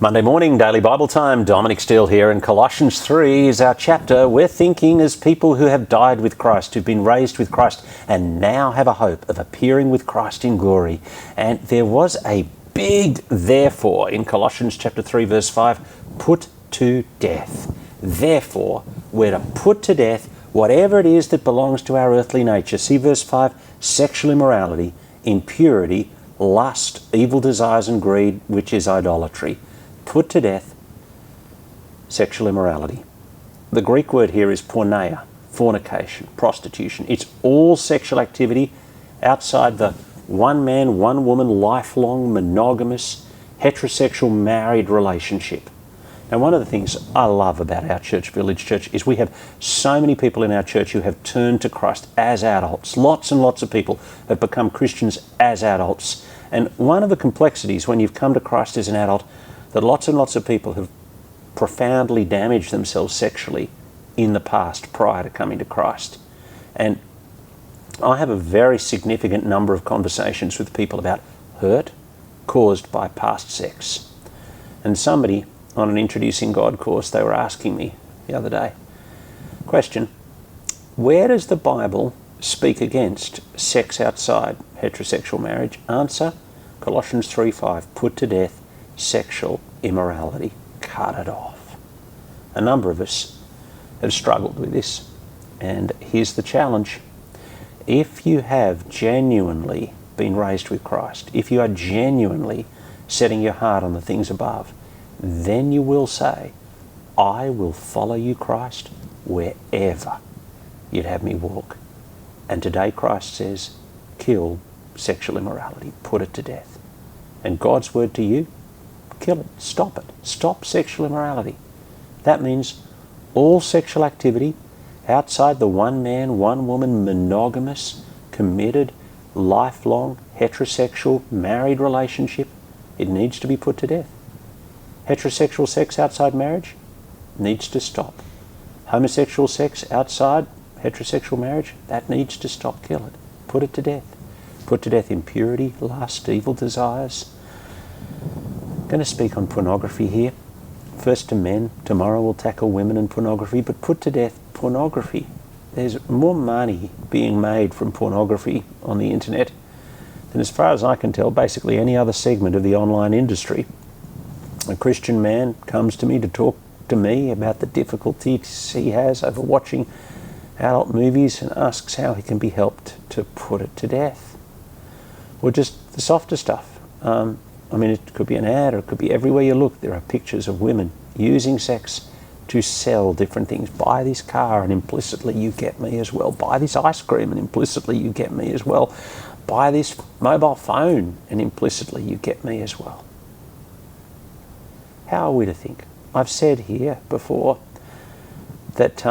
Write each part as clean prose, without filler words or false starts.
Monday morning, Daily Bible Time. Dominic Steele here, and Colossians 3 is our chapter. We're thinking as people who have died with Christ, who've been raised with Christ, and now have a hope of appearing with Christ in glory. And there was a big therefore in Colossians chapter 3 verse 5, put to death. Therefore, we're to put to death whatever it is that belongs to our earthly nature. See verse 5, sexual immorality, impurity, lust, evil desires and greed, which is idolatry. Put to death sexual immorality. The Greek word here is porneia, fornication, prostitution. It's all sexual activity outside the one man, one woman, lifelong, monogamous, heterosexual married relationship. Now, one of the things I love about our church, Village Church, is we have so many people in our church who have turned to Christ as adults. Lots and lots of people have become Christians as adults. And one of the complexities when you've come to Christ as an adult, that lots and lots of people have profoundly damaged themselves sexually in the past prior to coming to Christ. And I have a very significant number of conversations with people about hurt caused by past sex. And somebody on an Introducing God course, they were asking me the other day, question, where does the Bible speak against sex outside heterosexual marriage? Answer, Colossians 3:5, put to death sexual immorality. Cut it off. A number of us have struggled with this, and here's the challenge. If you have genuinely been raised with Christ, if you are genuinely setting your heart on the things above, then you will say, I will follow you, Christ, wherever you'd have me walk. And today Christ says, kill sexual immorality, put it to death. And God's word to you, kill it, stop it, stop sexual immorality. That means all sexual activity outside the one man, one woman, monogamous, committed, lifelong, heterosexual, married relationship, it needs to be put to death. Heterosexual sex outside marriage needs to stop. Homosexual sex outside heterosexual marriage, that needs to stop. Kill it. Put it to death. Put to death impurity, lust, evil desires. I'm going to speak on pornography here. First to men. Tomorrow we'll tackle women and pornography, but put to death pornography. There's more money being made from pornography on the internet than, as far as I can tell, basically any other segment of the online industry. A Christian man comes to me to talk to me about the difficulties he has over watching adult movies and asks how he can be helped to put it to death. Or just the softer stuff. It could be an ad, or it could be everywhere you look. There are pictures of women using sex to sell different things. Buy this car and implicitly you get me as well. Buy this ice cream and implicitly you get me as well. Buy this mobile phone and implicitly you get me as well. How are we to think? I've said here before that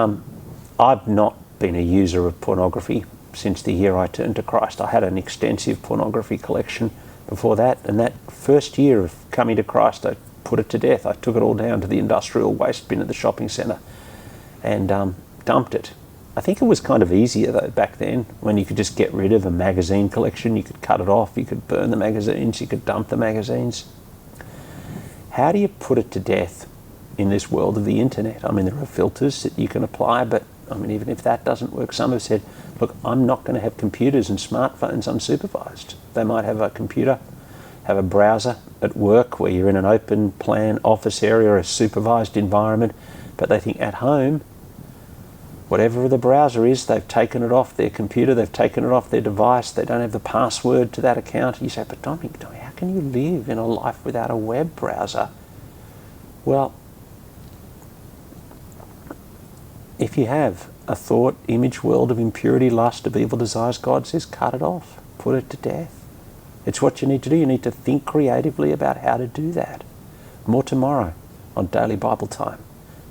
I've not been a user of pornography since the year I turned to Christ. I had an extensive pornography collection before that, and that first year of coming to Christ, I put it to death. I took it all down to the industrial waste bin at the shopping centre and dumped it. I think it was kind of easier though back then, when you could just get rid of a magazine collection. You could cut it off, you could burn the magazines, you could dump the magazines. How do you put it to death in this world of the internet? There are filters that you can apply, but even if that doesn't work, some have said, look, I'm not going to have computers and smartphones unsupervised. They might have a computer, have a browser at work where you're in an open plan office area or a supervised environment, but they think at home, whatever the browser is, they've taken it off their computer, they've taken it off their device, they don't have the password to that account. You say, but Dominic, how can you live in a life without a web browser? Well, if you have a thought, image world of impurity, lust, of evil desires, God says, cut it off, put it to death. It's what you need to do. You need to think creatively about how to do that. More tomorrow on Daily Bible Time.